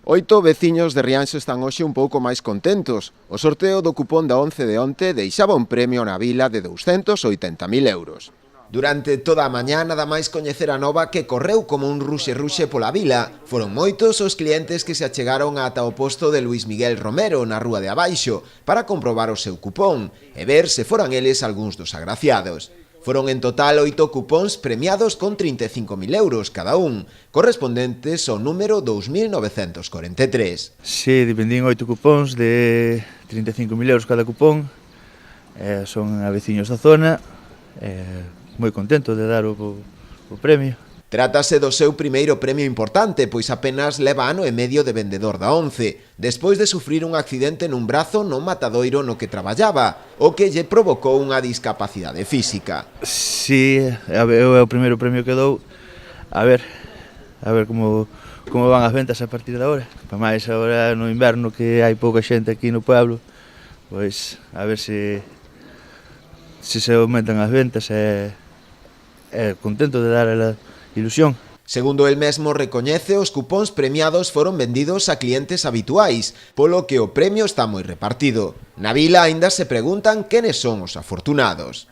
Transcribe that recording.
Oito veciños de Rianxo están hoxe un pouco máis contentos. O sorteo do cupón da 11 de onte deixaba un premio na vila de 280.000 euros. Durante toda a mañá nada máis coñecer a nova que correu como un ruxe pola vila. Foron moitos os clientes que se achegaron ata o posto de Luis Miguel Romero na rúa de abaixo para comprobar o seu cupón e ver se foran eles algúns dos agraciados. Foron en total 8 cupóns premiados con 35.000 euros cada un, correspondentes ao número 2.943. Si, dependín 8 cupóns de 35.000 euros cada cupón. Son a veciños da zona, moi contento de dar o premio. Trátase do seu primeiro premio importante, pois apenas leva ano e medio de vendedor da 11, despois de sufrir un accidente nun brazo no matadoiro no que traballaba, o que lle provocou unha discapacidade física. Si, é o primeiro premio que dou. A ver como van as ventas a partir de agora. Para máis agora no inverno que hai pouca xente aquí no pueblo, pois a ver se aumentan as ventas e contento de dar a ilusión. Segundo el mesmo recoñece, os cupóns premiados foron vendidos a clientes habituais, polo que o premio está moi repartido. Na vila aínda se preguntan quenes son os afortunados.